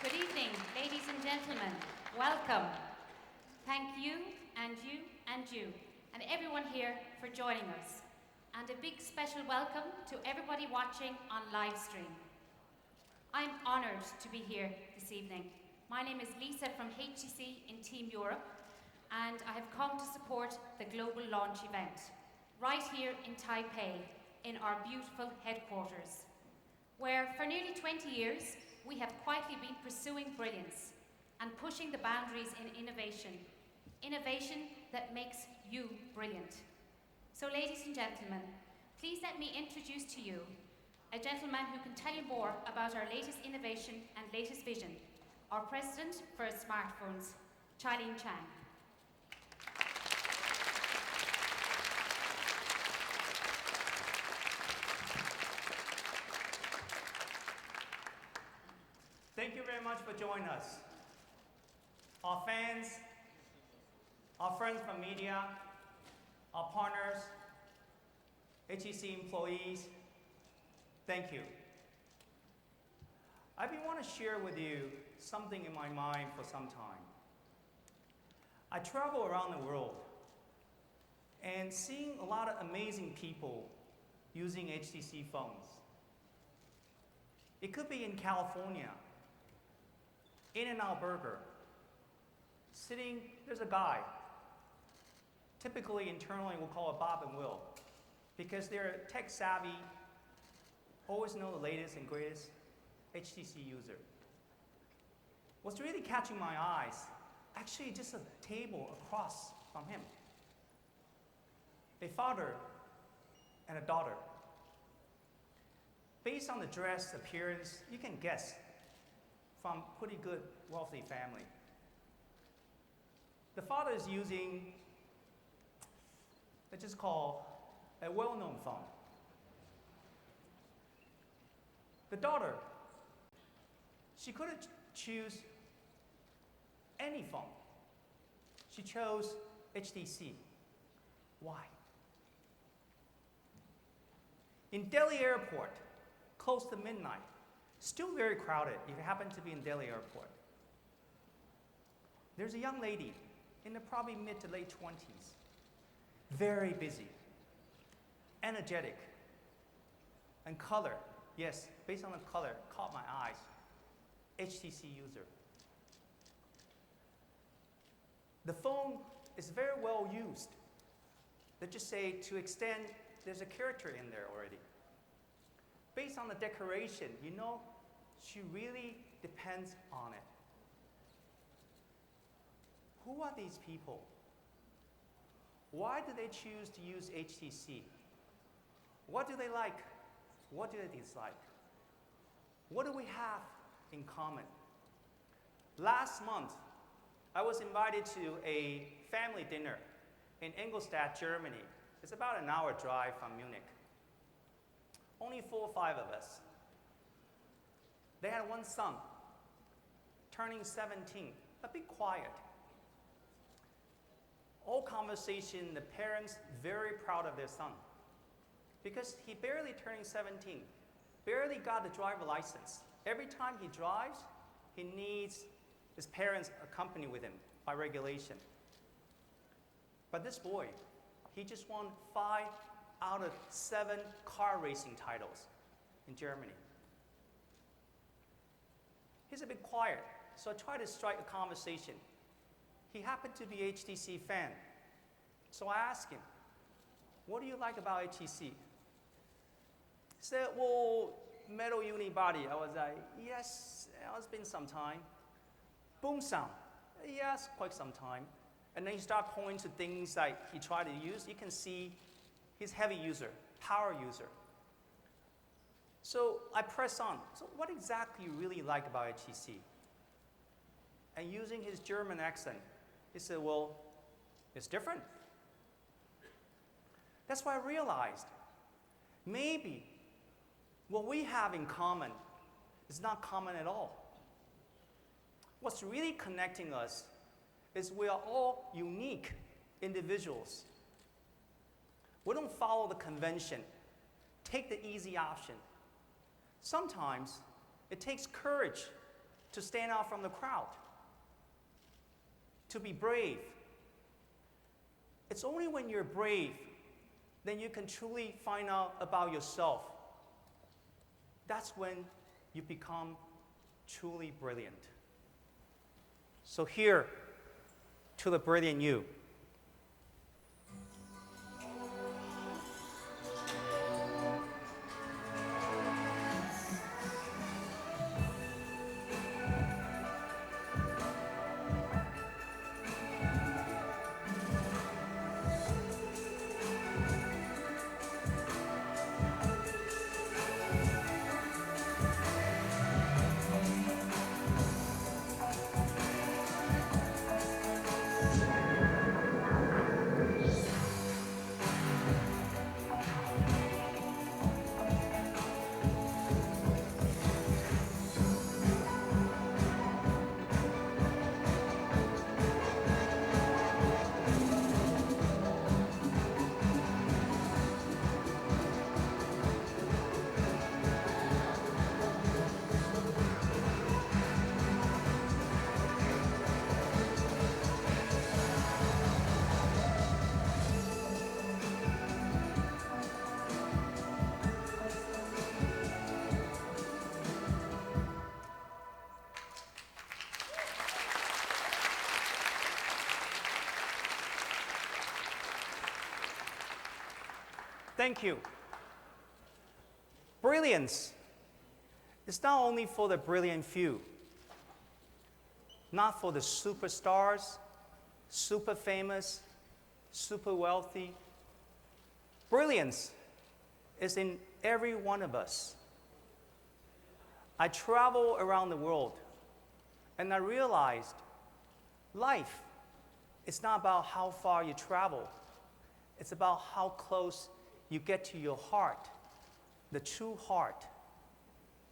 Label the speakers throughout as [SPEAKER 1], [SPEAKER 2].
[SPEAKER 1] Good evening, ladies and gentlemen. Welcome. Thank you, and you, and you, and everyone here for joining us. And a big special welcome to everybody watching on live stream. I'm honoured to be here this evening. My name is Lisa from HTC in Team Europe, and I have come to support the global launch event, right here in Taipei, in our beautiful headquarters, where for nearly 20 years, we have quietly been pursuing brilliance and pushing the boundaries in innovation that makes you brilliant. So ladies and gentlemen, please let me introduce to you a gentleman who can tell you more about our latest innovation and latest vision, our President for Smartphones, Charlene Chang.
[SPEAKER 2] Thank you very much for joining us. Our fans, our friends from media, our partners, HTC employees, thank you. I've been wanting to share with you something in my mind for some time. I travel around the world and seeing a lot of amazing people using HTC phones. It could be in California, In-N-Out Burger. There's a guy. Typically, internally, we'll call it Bob and Will, because they're tech savvy, always know the latest and greatest HTC user. What's really catching my eyes, actually just a table across from him. A father and a daughter. Based on the dress, appearance, you can guess from pretty good, wealthy family. The father is using, let's just call a well-known phone. The daughter, she couldn't choose any phone. She chose HTC. Why? In Delhi airport, close to midnight, still very crowded if you happen to be in Delhi airport. There's a young lady in the probably mid to late 20s, very busy, energetic, and color, yes, based on the color, caught my eyes, HTC user. The phone is very well used. Let's just say to extend, there's a character in there already. Based on the decoration, you know, she really depends on it. Who are these people? Why do they choose to use HTC? What do they like? What do they dislike? What do we have in common? Last month, I was invited to a family dinner in Ingolstadt, Germany. It's about an hour drive from Munich. Only 4 or 5 of us. They had one son, turning 17, a bit quiet. All conversation, the parents very proud of their son because he barely turning 17, barely got the driver license. Every time he drives, he needs his parents accompany with him by regulation. But this boy, he just won 5 out of 7 car racing titles in Germany. He's a bit quiet, so I tried to strike a conversation. He happened to be HTC fan. So I asked him, what do you like about HTC? He said, well, metal unibody. I was like, yes, it's been some time. Boom sound, yes, quite some time. And then he started pointing to things like he tried to use. You can see he's heavy user, power user. So I press on. So what exactly you really like about HTC? And using his German accent, he said, well, it's different. That's why I realized maybe what we have in common is not common at all. What's really connecting us is we are all unique individuals. We don't follow the convention, take the easy option. Sometimes it takes courage to stand out from the crowd, to be brave. It's only when you're brave then you can truly find out about yourself. That's when you become truly brilliant. So here to the brilliant you. Thank you. Brilliance is not only for the brilliant few, not for the superstars, super famous, super wealthy. Brilliance is in every one of us. I travel around the world and I realized life is not about how far you travel. It's about how close you get to your heart, the true heart.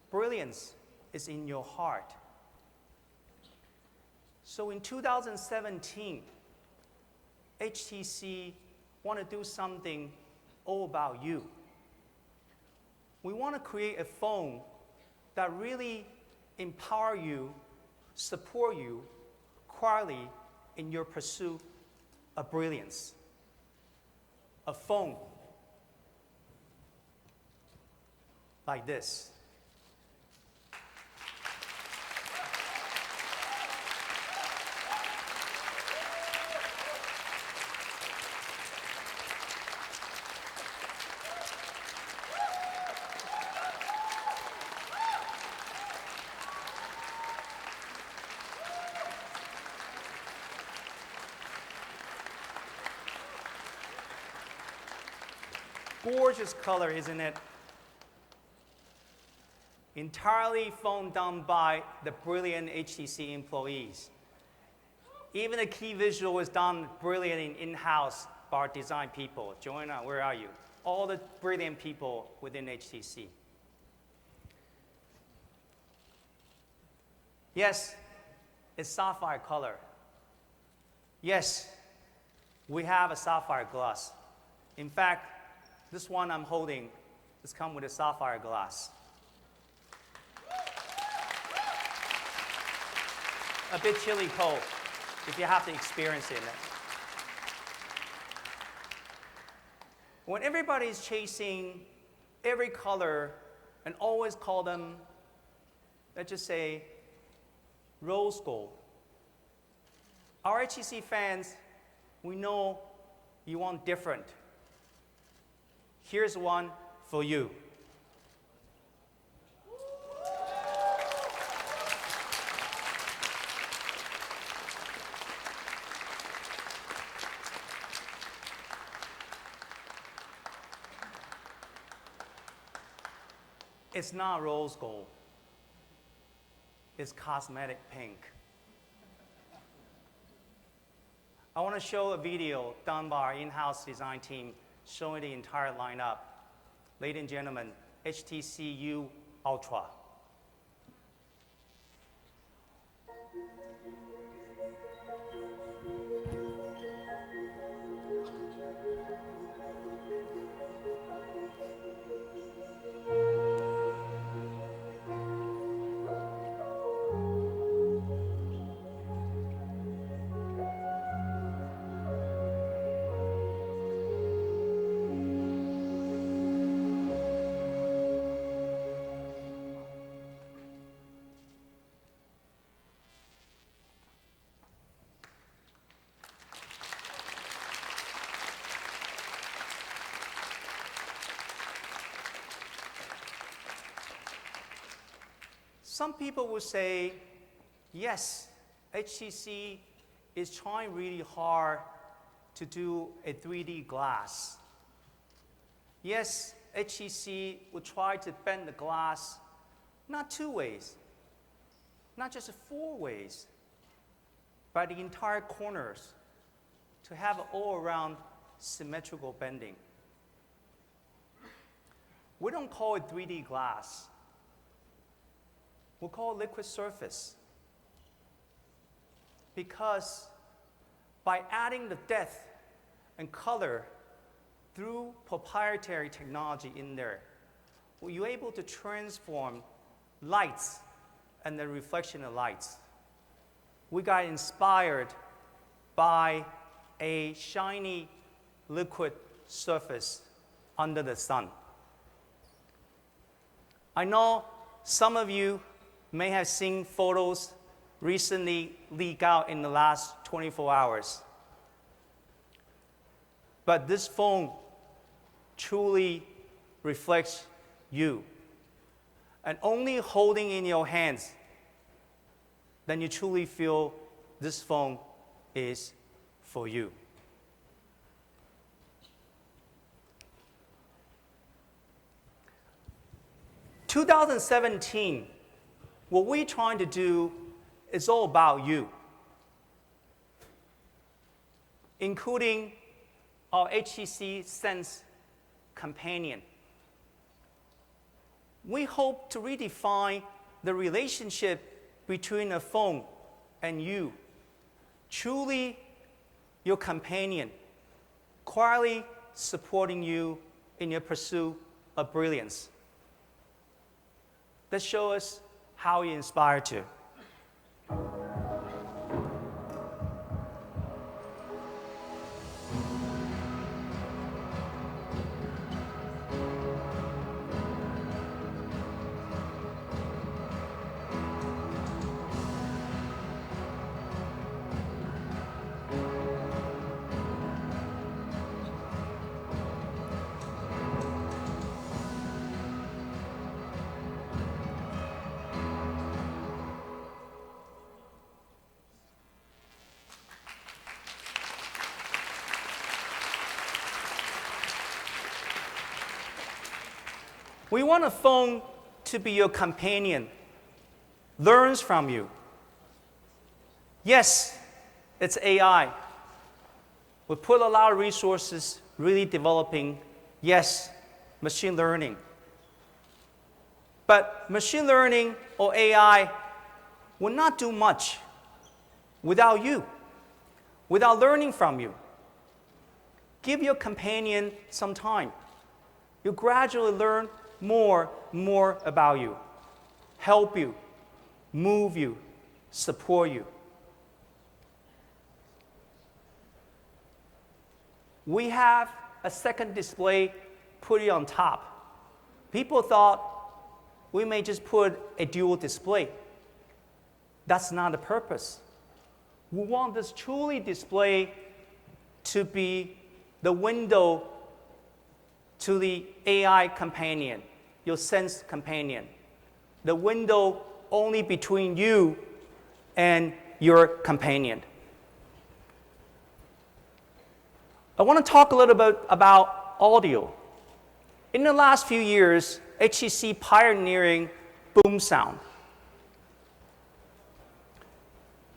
[SPEAKER 2] Brilliance is in your heart. So in 2017, HTC want to do something all about you. We want to create a phone that really empower you, support you quietly in your pursuit of brilliance. A phone like this. Gorgeous color, isn't it? Entirely phone done by the brilliant HTC employees. Even the key visual is done brilliant in-house by our design people. Joanna, where are you? All the brilliant people within HTC. Yes, it's sapphire color. Yes, we have a sapphire glass. In fact, this one I'm holding is come with a sapphire glass. A bit chilly cold, if you have to experience it. When everybody's chasing every color and always call them, let's just say, rose gold. Our HTC fans, we know you want different. Here's one for you. It's not rose gold. It's cosmetic pink. I want to show a video done by our in-house design team showing the entire lineup. Ladies and gentlemen, HTC U Ultra. Some people will say, yes, HTC is trying really hard to do a 3D glass. Yes, HTC will try to bend the glass not 2 ways, not just 4 ways, but the entire corners to have all-around symmetrical bending. We don't call it 3D glass. We call it liquid surface. Because by adding the depth and color through proprietary technology in there, you're able to transform lights and the reflection of lights. We got inspired by a shiny liquid surface under the sun. I know some of you may have seen photos recently leak out in the last 24 hours. But this phone truly reflects you. And only holding in your hands, then you truly feel this phone is for you. In 2017, what we're trying to do is all about you, including our HTC Sense companion. We hope to redefine the relationship between a phone and you, truly your companion, quietly supporting you in your pursuit of brilliance. Let's show us how you inspire to. We want a phone to be your companion, learns from you. Yes, it's AI. We put a lot of resources really developing, yes, machine learning. But machine learning or AI will not do much without you, without learning from you. Give your companion some time. You gradually learn more about you, help you, move you, support you. We have a second display put it on top. People thought we may just put a dual display. That's not the purpose. We want this truly display to be the window to the AI companion, your Sense companion, the window only between you and your companion. I want to talk a little bit about audio. In the last few years, HTC pioneering boom sound.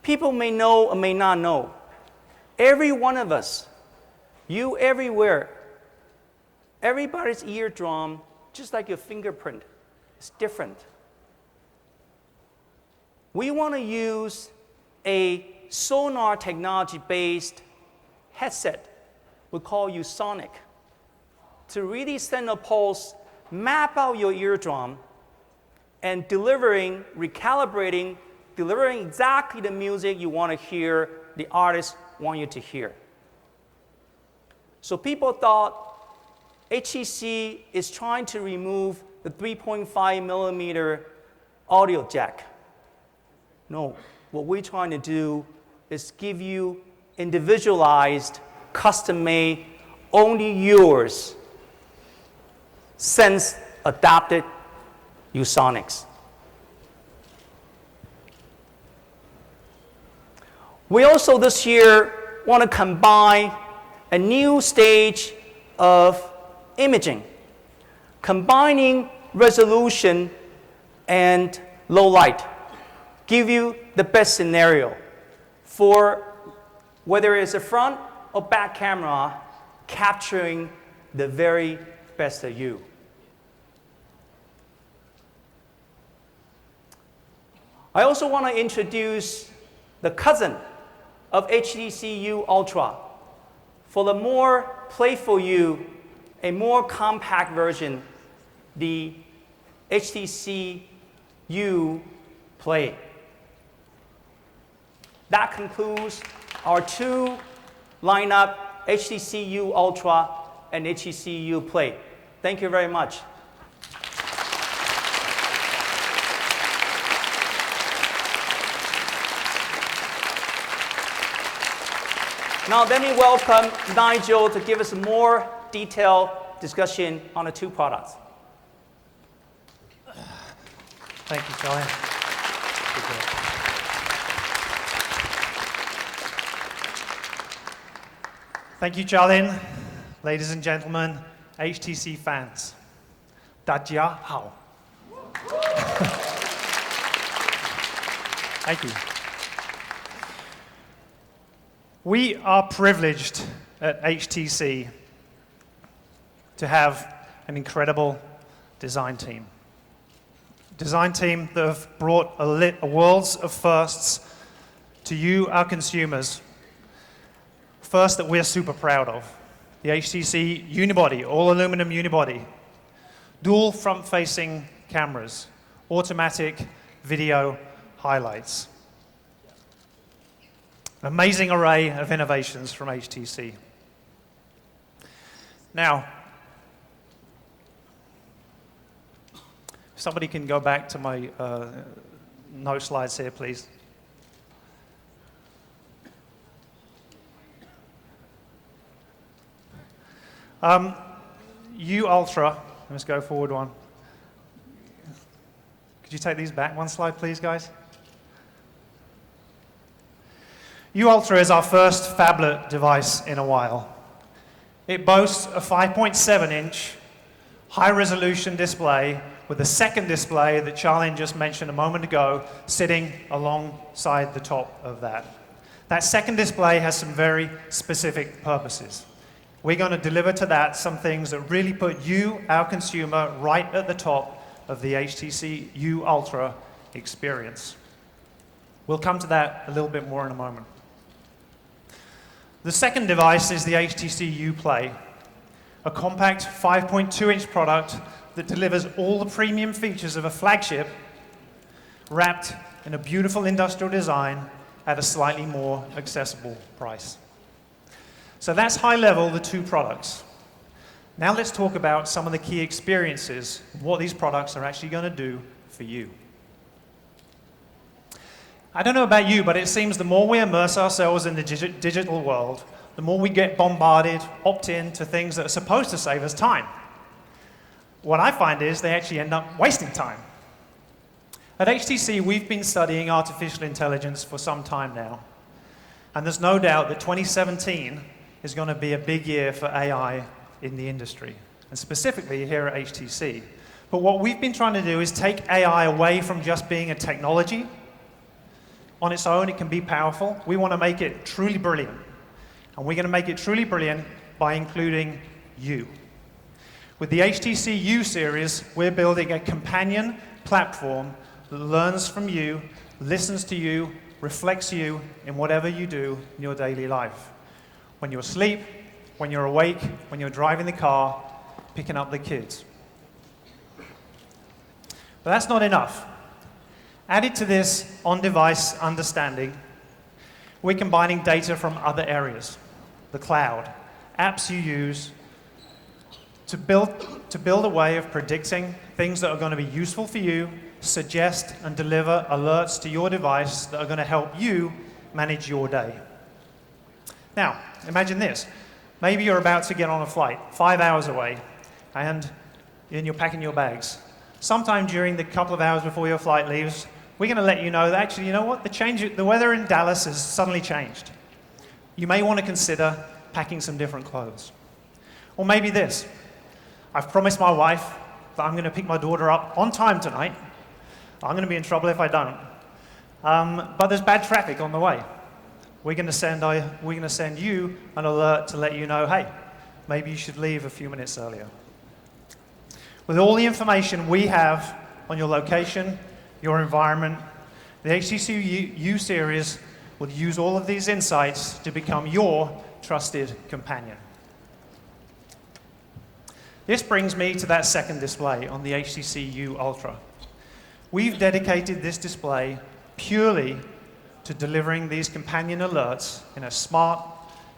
[SPEAKER 2] People may know or may not know, every one of us, you everywhere, everybody's eardrum, just like your fingerprint, is different. We want to use a sonar technology-based headset we call Sonic to really send a pulse, map out your eardrum, and recalibrating, delivering exactly the music you want to hear, the artist want you to hear. So people thought HTC is trying to remove the 3.5 millimeter audio jack. No, what we're trying to do is give you individualized, custom-made, only yours, Sense adapted Sonics. We also this year want to combine a new stage of imaging, combining resolution and low light, give you the best scenario for whether it's a front or back camera, capturing the very best of you. I also want to introduce the cousin of HTC U Ultra. For the more playful you, a more compact version, the HTC U Play. That concludes our two lineup, HTC U Ultra and HTC U Play. Thank you very much. Now let me welcome Nigel to give us a more detailed discussion on the two products.
[SPEAKER 3] Thank you, Charlie. Thank you, Charlene. Ladies and gentlemen, HTC fans, 大家好. Thank you. We are privileged at HTC to have an incredible design team. Design team that have brought a world of firsts to you, our consumers. First that we're super proud of. The HTC Unibody, all aluminum unibody. Dual front-facing cameras. Automatic video highlights. An amazing array of innovations from HTC. Now, if somebody can go back to my no slides here, please. U Ultra, let's go forward one. Could you take these back one slide, please, guys? U Ultra is our first phablet device in a while. It boasts a 5.7-inch high-resolution display with a second display that Charlene just mentioned a moment ago sitting alongside the top of that. That second display has some very specific purposes. We're going to deliver to that some things that really put you, our consumer, right at the top of the HTC U Ultra experience. We'll come to that a little bit more in a moment. The second device is the HTC U Play, a compact 5.2-inch product that delivers all the premium features of a flagship wrapped in a beautiful industrial design at a slightly more accessible price. So that's high level, the two products. Now let's talk about some of the key experiences, what these products are actually going to do for you. I don't know about you, but it seems the more we immerse ourselves in the digital world, the more we get bombarded, opt in to things that are supposed to save us time. What I find is they actually end up wasting time. At HTC, we've been studying artificial intelligence for some time now. And there's no doubt that 2017 is going to be a big year for AI in the industry, and specifically here at HTC. But what we've been trying to do is take AI away from just being a technology. On its own, it can be powerful. We want to make it truly brilliant. And we're going to make it truly brilliant by including you. With the HTC U series, we're building a companion platform that learns from you, listens to you, reflects you in whatever you do in your daily life. When you're asleep, when you're awake, when you're driving the car, picking up the kids. But that's not enough. Added to this on-device understanding, we're combining data from other areas, the cloud, apps you use, to build a way of predicting things that are going to be useful for you, suggest and deliver alerts to your device that are going to help you manage your day. Now, imagine this. Maybe you're about to get on a flight, 5 hours away, and you're packing your bags. Sometime during the couple of hours before your flight leaves, we're going to let you know that actually, you know what, the weather in Dallas has suddenly changed. You may want to consider packing some different clothes. Or maybe this. I've promised my wife that I'm going to pick my daughter up on time tonight. I'm going to be in trouble if I don't. But there's bad traffic on the way. We're going to send you an alert to let you know, hey, maybe you should leave a few minutes earlier. With all the information we have on your location, your environment, the HTC U series will use all of these insights to become your trusted companion. This brings me to that second display on the HTC U Ultra. We've dedicated this display purely to delivering these companion alerts in a smart,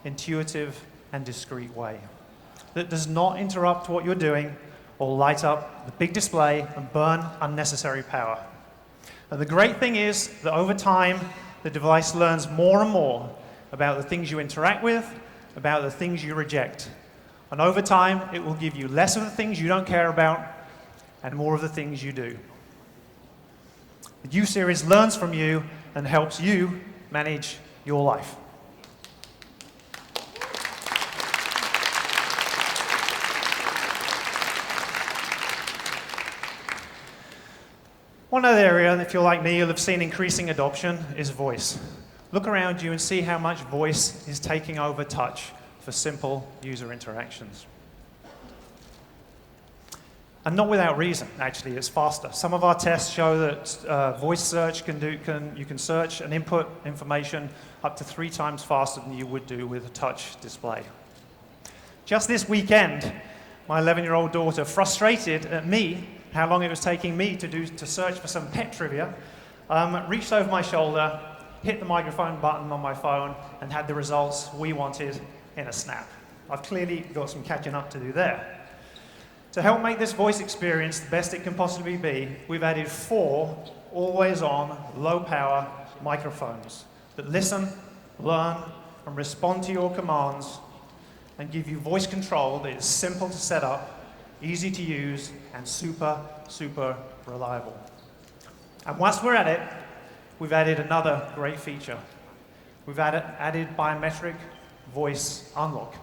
[SPEAKER 3] intuitive, and discreet way that does not interrupt what you're doing or light up the big display and burn unnecessary power. And the great thing is that over time, the device learns more and more about the things you interact with, about the things you reject. And over time, it will give you less of the things you don't care about and more of the things you do. The U series learns from you and helps you manage your life. One other area, and if you're like me, you'll have seen increasing adoption, is voice. Look around you and see how much voice is taking over touch for simple user interactions. And not without reason, actually, it's faster. Some of our tests show that voice search you can search and input information up to 3 times faster than you would do with a touch display. Just this weekend, my 11-year-old daughter, frustrated at me, how long it was taking me to search for some pet trivia, reached over my shoulder, hit the microphone button on my phone, and had the results we wanted in a snap. I've clearly got some catching up to do there. To help make this voice experience the best it can possibly be, we've added 4 always-on, low-power microphones that listen, learn, and respond to your commands and give you voice control that is simple to set up, easy to use, and super, super reliable. And once we're at it, we've added another great feature. We've added biometric voice unlock.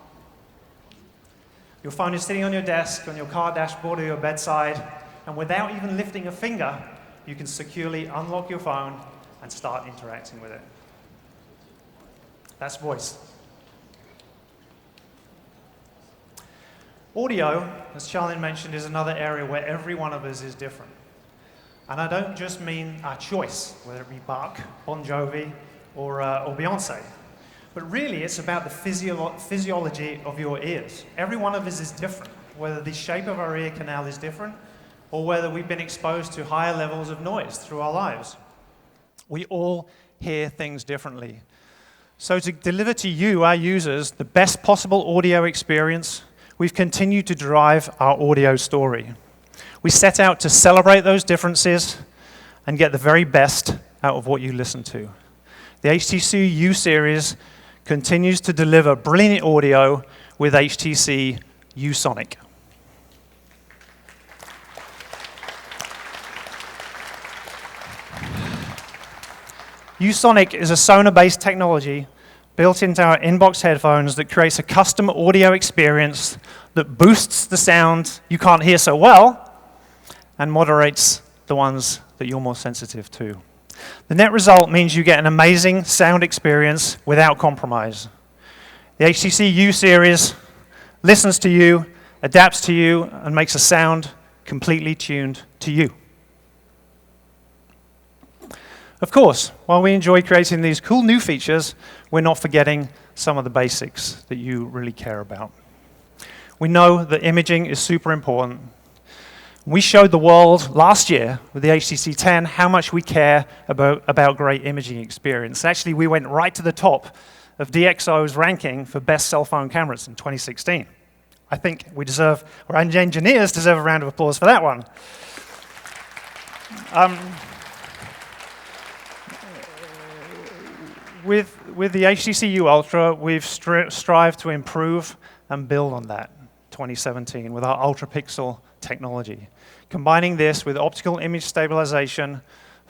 [SPEAKER 3] Your phone is sitting on your desk, on your car dashboard, or your bedside, and without even lifting a finger, you can securely unlock your phone and start interacting with it. That's voice. Audio, as Charlene mentioned, is another area where every one of us is different. And I don't just mean our choice, whether it be Bach, Bon Jovi, or Beyonce. But really, it's about the physiology of your ears. Every one of us is different, whether the shape of our ear canal is different, or whether we've been exposed to higher levels of noise through our lives. We all hear things differently. So to deliver to you, our users, the best possible audio experience, we've continued to drive our audio story. We set out to celebrate those differences and get the very best out of what you listen to. The HTC U series continues to deliver brilliant audio with HTC U Sonic. U Sonic is a Sonar-based technology built into our inbox headphones that creates a custom audio experience that boosts the sound you can't hear so well and moderates the ones that you're more sensitive to. The net result means you get an amazing sound experience without compromise. The HTC U series listens to you, adapts to you, and makes a sound completely tuned to you. Of course, while we enjoy creating these cool new features, we're not forgetting some of the basics that you really care about. We know that imaging is super important. We showed the world last year with the HTC 10 how much we care about great imaging experience. Actually, we went right to the top of DxO's ranking for best cell phone cameras in 2016. I think our engineers deserve a round of applause for that one. With the HTC U Ultra, we've strived to improve and build on that 2017 with our ultra-pixel technology. Combining this with optical image stabilization,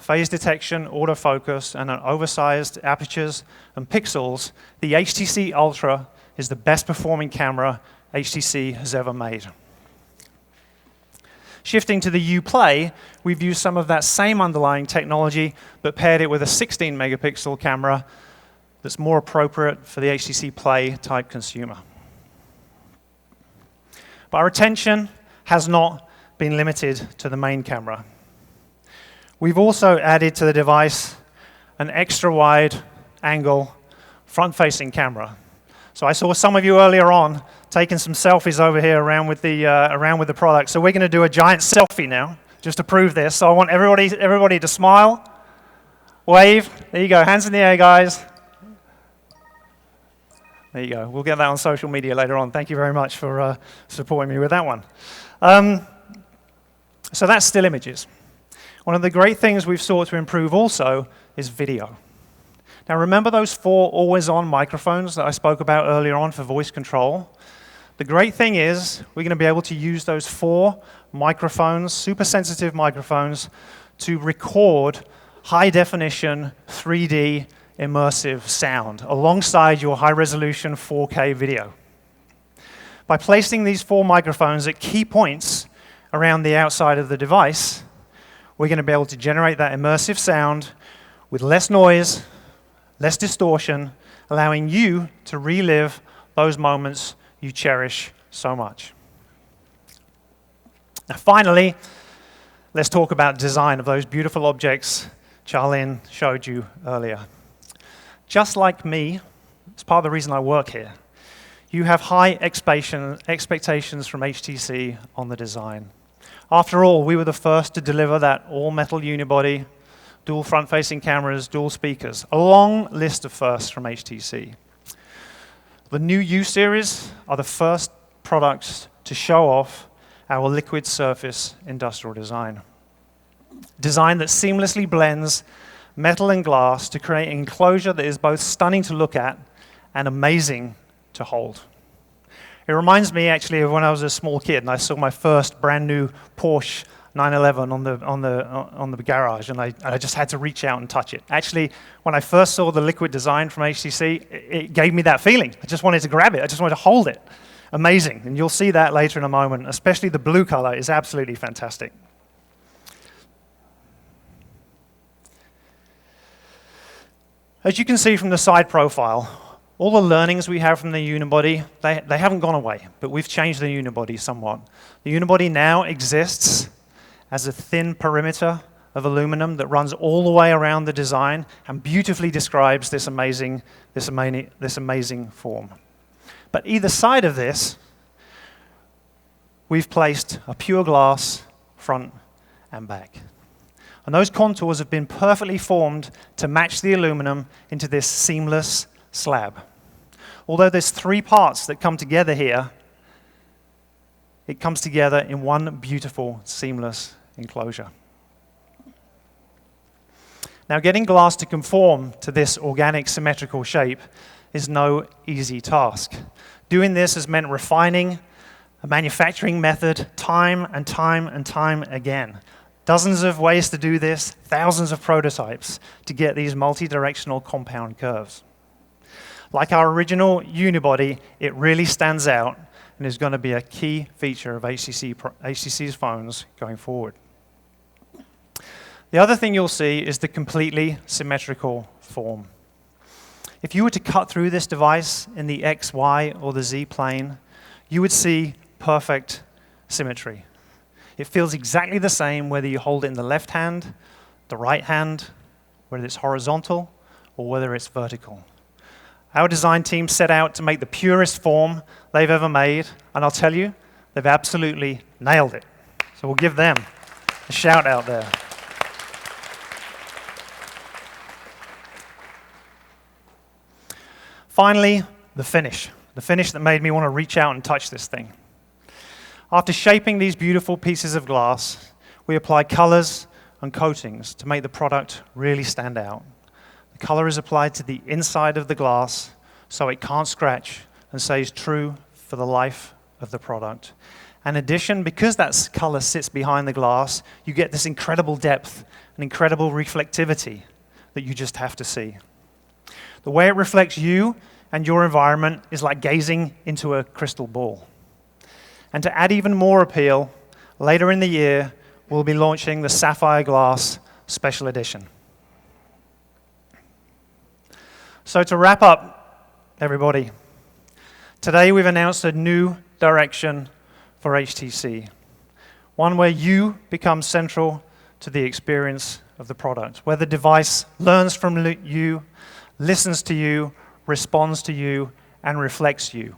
[SPEAKER 3] phase detection, autofocus, and an oversized apertures and pixels, the HTC Ultra is the best performing camera HTC has ever made. Shifting to the U Play, we've used some of that same underlying technology, but paired it with a 16 megapixel camera that's more appropriate for the HTC Play type consumer. But our attention has not been limited to the main camera. We've also added to the device an extra wide angle front-facing camera. So I saw some of you earlier on taking some selfies over here around with the product. So we're going to do a giant selfie now, just to prove this. So I want everybody to smile, wave. There you go, hands in the air, guys. There you go. We'll get that on social media later on. Thank you very much for supporting me with that one. So that's still images. One of the great things we've sought to improve also is video. Now remember those 4 always-on microphones that I spoke about earlier on for voice control? The great thing is we're going to be able to use those 4 microphones, super sensitive microphones, to record high-definition 3D immersive sound alongside your high-resolution 4K video. By placing these 4 microphones at key points around the outside of the device, we're going to be able to generate that immersive sound with less noise, less distortion, allowing you to relive those moments you cherish so much. Now finally, let's talk about design of those beautiful objects Charlene showed you earlier. Just like me, it's part of the reason I work here, you have high expectations from HTC on the design. After all, we were the first to deliver that all-metal unibody, dual front-facing cameras, dual speakers, a long list of firsts from HTC. The new U series are the first products to show off our liquid surface industrial design. Design that seamlessly blends metal and glass to create an enclosure that is both stunning to look at and amazing to hold. It reminds me actually of when I was a small kid and I saw my first brand new Porsche 911 on the garage, and I just had to reach out and touch it. Actually, when I first saw the liquid design from HTC, it gave me that feeling. I just wanted to grab it. I just wanted to hold it. Amazing, and you'll see that later in a moment. Especially the blue color is absolutely fantastic. As you can see from the side profile, all the learnings we have from the unibody, they haven't gone away, but we've changed the unibody somewhat. The unibody now exists as a thin perimeter of aluminum that runs all the way around the design and beautifully describes this amazing form. But either side of this, we've placed a pure glass front and back. And those contours have been perfectly formed to match the aluminum into this seamless slab. Although there's 3 parts that come together here, it comes together in one beautiful, seamless enclosure. Now, getting glass to conform to this organic, symmetrical shape is no easy task. Doing this has meant refining a manufacturing method time and time again. Dozens of ways to do this, thousands of prototypes to get these multi-directional compound curves. Like our original unibody, it really stands out and is going to be a key feature of HTC's phones going forward. The other thing you'll see is the completely symmetrical form. If you were to cut through this device in the X, Y, or the Z plane, you would see perfect symmetry. It feels exactly the same whether you hold it in the left hand, the right hand, whether it's horizontal, or whether it's vertical. Our design team set out to make the purest form they've ever made, and I'll tell you, they've absolutely nailed it. So we'll give them a shout out there. Finally, the finish that made me want to reach out and touch this thing. After shaping these beautiful pieces of glass, we apply colors and coatings to make the product really stand out. The color is applied to the inside of the glass so it can't scratch and stays true for the life of the product. In addition, because that color sits behind the glass, you get this incredible depth and incredible reflectivity that you just have to see. The way it reflects you and your environment is like gazing into a crystal ball. And to add even more appeal, later in the year, we'll be launching the Sapphire Glass Special Edition. So to wrap up, everybody, today we've announced a new direction for HTC, one where you become central to the experience of the product, where the device learns from you, listens to you, responds to you, and reflects you,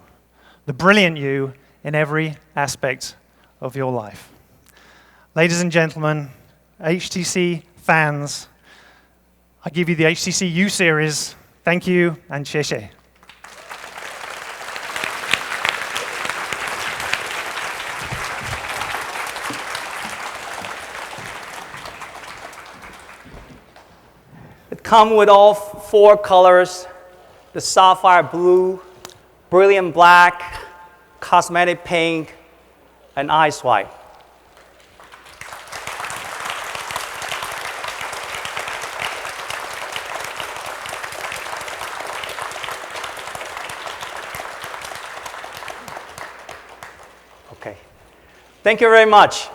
[SPEAKER 3] the brilliant you in every aspect of your life. Ladies and gentlemen, HTC fans, I give you the HTC U series. Thank you, and 谢谢.
[SPEAKER 2] It comes with all 4 colors, the sapphire blue, brilliant black, cosmetic pink, and ice white. Okay. Thank you very much.